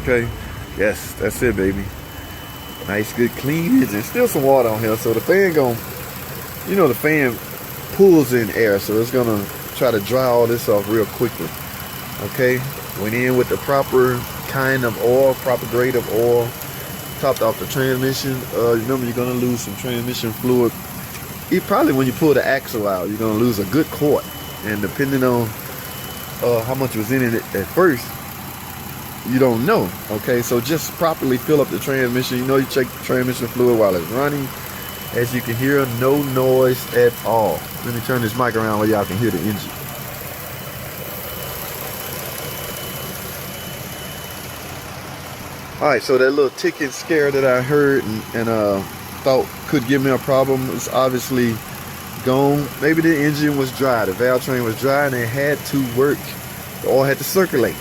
Okay, yes, that's it, baby. Nice, good, clean engine. Still some water on here, so the fan the fan pulls in air, so it's gonna try to dry all this off real quickly. Okay, went in with the proper kind of oil, proper grade of oil. Topped off the transmission. Remember, you're gonna lose some transmission fluid. Probably when you pull the axle out, you're gonna lose a good quart, and depending on how much was in it at first, you don't know. Okay, so just properly fill up the transmission. You check the transmission fluid while it's running. As you can hear, no noise at all. Let me turn this mic around where y'all can hear the engine. Alright, so that little ticking scare that I heard and thought could give me a problem is obviously gone. Maybe the engine was dry, the valve train was dry, and it had to work. The oil had to circulate.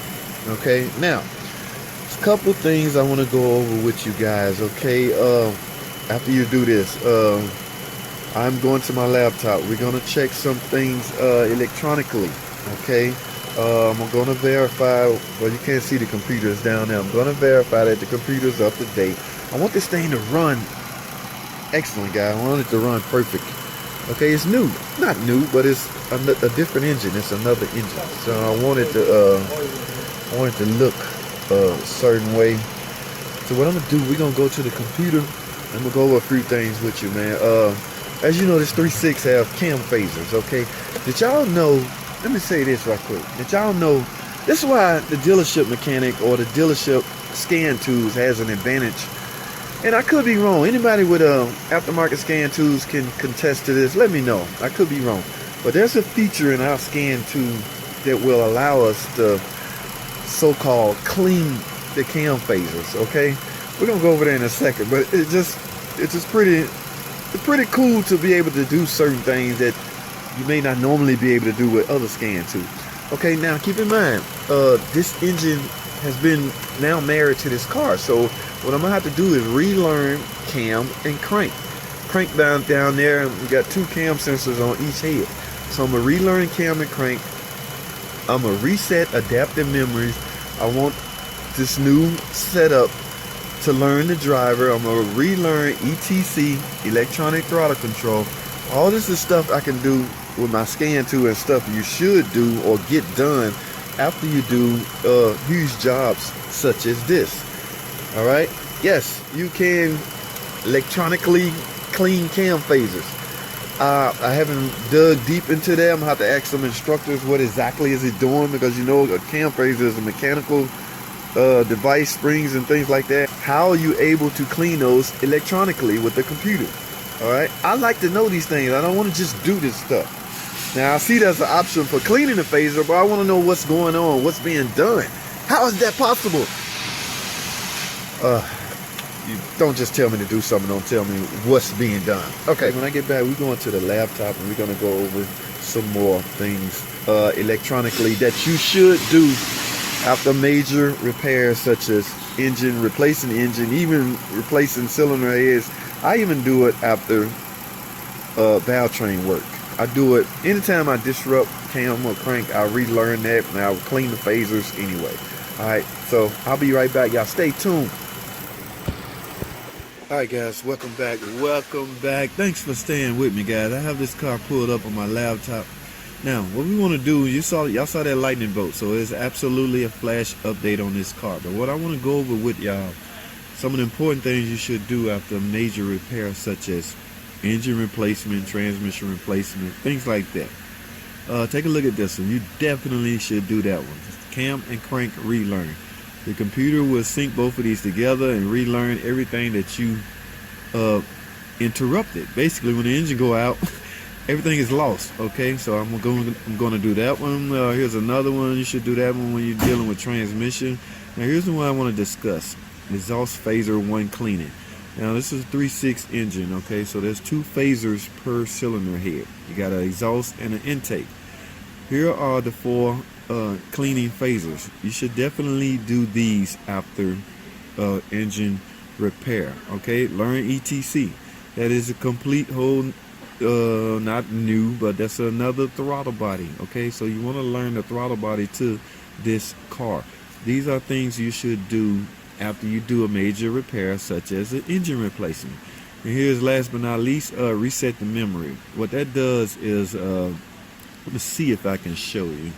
Okay, now there's a couple things I want to go over with you guys. Okay, after you do this, I'm going to my laptop. We're gonna check some things electronically. Okay, I'm gonna verify. Well, you can't see the computers down there. I'm gonna verify that the computer's up to date. I want this thing to run excellent, guys. I want it to run perfect. Okay, it's new, not new, but it's a different engine. It's another engine, so I want it to look a certain way. So what I'm gonna do, we're gonna go to the computer. I'm gonna go over a few things with you, man. As you know, this 3.6 have cam phasers. Okay, did y'all know? Let me say this right quick. Did y'all know? This is why the dealership mechanic or the dealership scan tools has an advantage. And I could be wrong. Anybody with aftermarket scan tools can contest to this. Let me know. I could be wrong. But there's a feature in our scan tool that will allow us to so-called clean the cam phasers. Okay, we're gonna go over there in a second. But it's just pretty cool to be able to do certain things that you may not normally be able to do with other scan tools. Okay, now keep in mind, this engine has been now married to this car, so what I'm gonna have to do is relearn cam and crank. Crank down there, and we got two cam sensors on each head. So I'm gonna relearn cam and crank. I'm gonna reset adaptive memories. I want this new setup to learn the driver. I'm gonna relearn ETC, electronic throttle control. All this is stuff I can do with my scan tool and stuff you should do or get done after you do huge jobs such as this. All right, yes, you can electronically clean cam phasers. I haven't dug deep into that. I'm gonna have to ask some instructors what exactly is it doing, because a cam phaser is a mechanical device, springs and things like that. How are you able to clean those electronically with the computer? All right, I like to know these things. I don't want to just do this stuff. Now I see there's an option for cleaning the phaser, but I want to know what's going on, what's being done. How is that possible? You don't just tell me to do something, don't tell me what's being done. Okay, when I get back, we're going to the laptop and we're going to go over some more things electronically that you should do after major repairs, such as replacing engine, even replacing cylinder heads. I even do it after valve train work. I do it anytime I disrupt cam or crank. I relearn that and I'll clean the phasers anyway. Alright, so I'll be right back. Y'all stay tuned. Alright guys, welcome back. Thanks for staying with me, guys. I have this car pulled up on my laptop. Now, what we want to do, y'all saw that lightning bolt, so it's absolutely a flash update on this car. But what I want to go over with y'all, some of the important things you should do after major repairs, such as engine replacement, transmission replacement, things like that. Take a look at this one. You definitely should do that one. Cam and crank relearn. The computer will sync both of these together and relearn everything that you interrupted. Basically, when the engine go out, everything is lost. Okay, so I'm going to do that one. Here's another one. You should do that one when you're dealing with transmission. Now here's the one I want to discuss: exhaust phaser 1 cleaning. Now this is a 3.6 engine. Okay, so there's 2 phasers per cylinder head. You got an exhaust and an intake. Here are the 4 cleaning phasers. You should definitely do these after engine repair. Okay, learn ETC. That is a complete whole not new, but that's another throttle body. Okay, so you want to learn the throttle body to this car. These are things you should do after you do a major repair, such as an engine replacement. And here's last but not least, reset the memory. What that does is, let me see if I can show you.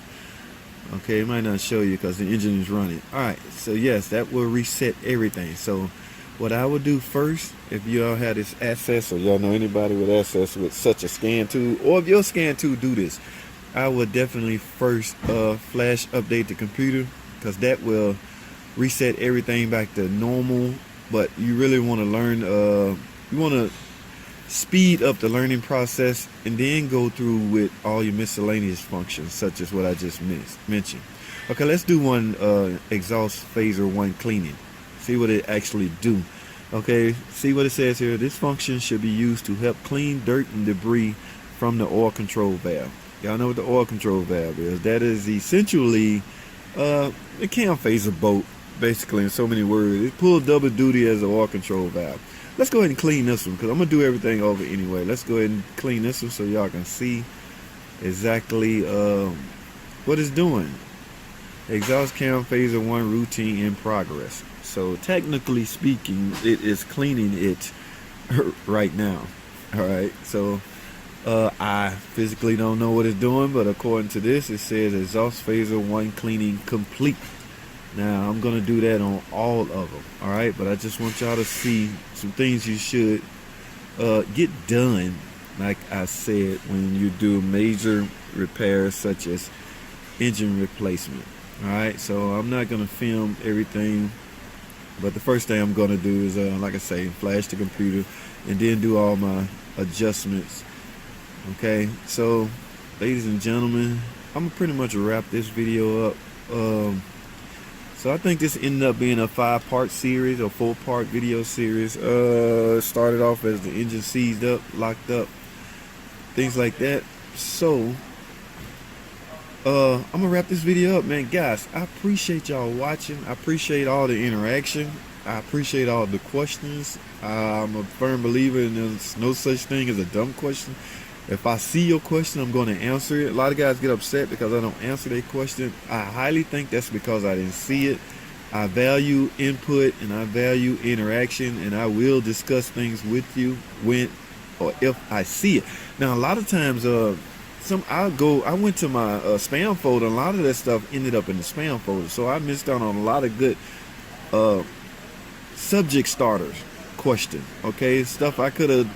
Okay, it might not show you because the engine is running. Alright, so yes, that will reset everything. So what I would do first, if y'all have this access, or y'all know anybody with access with such a scan tool, or if your scan tool do this, I would definitely first flash update the computer, because that will reset everything back to normal. But you really want to learn, you want to speed up the learning process and then go through with all your miscellaneous functions, such as what I just mentioned. Okay, let's do one exhaust phaser 1 cleaning. See what it actually do. Okay, see what it says here. This function should be used to help clean dirt and debris from the oil control valve. Y'all know what the oil control valve is. That is essentially the cam phaser bolt, basically, in so many words. It pulls double duty as an oil control valve. Let's go ahead and clean this one, because I'm going to do everything over anyway. Let's go ahead and clean this one so y'all can see exactly what it's doing. Exhaust cam phaser 1 routine in progress. So technically speaking, it is cleaning it right now. Alright, so I physically don't know what it's doing, but according to this, it says exhaust phaser 1 cleaning complete. Now I'm gonna do that on all of them. Alright, but I just want y'all to see some things you should get done, like I said, when you do major repairs such as engine replacement. Alright, so I'm not gonna film everything, but the first thing I'm gonna do is like I say, flash the computer and then do all my adjustments. Okay, so ladies and gentlemen, I'm gonna pretty much wrap this video up. So I think this ended up being a 5-part series or 4-part video series. It started off as the engine seized up, locked up, things like that. So I'm gonna wrap this video up, man. Guys, I appreciate y'all watching. I appreciate all the interaction. I appreciate all the questions. I'm a firm believer in there's no such thing as a dumb question. If I see your question, I'm going to answer it. A lot of guys get upset because I don't answer their question. I highly think that's because I didn't see it. I value input and I value interaction, and I will discuss things with you when or if I see it. Now, a lot of times, I went to my spam folder. A lot of that stuff ended up in the spam folder, so I missed out on a lot of good subject starters question. Okay, stuff I could have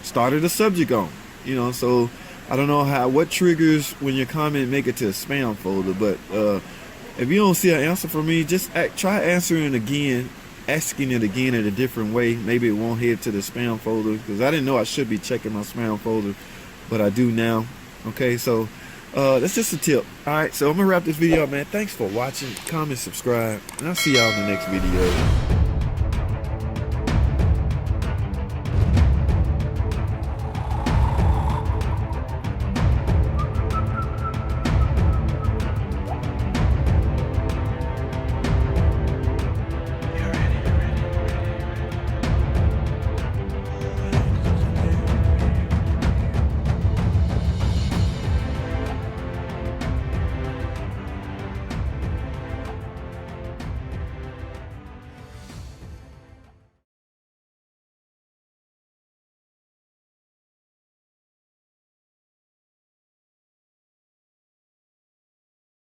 started a subject on, you know. So I don't know what triggers when your comment make it to a spam folder, but if you don't see an answer from me, just try answering again, asking it again in a different way. Maybe it won't head to the spam folder, because I didn't know I should be checking my spam folder, but I do now. Okay, so that's just a tip. Alright, so I'm gonna wrap this video up, man. Thanks for watching. Comment, subscribe, and I'll see y'all in the next video.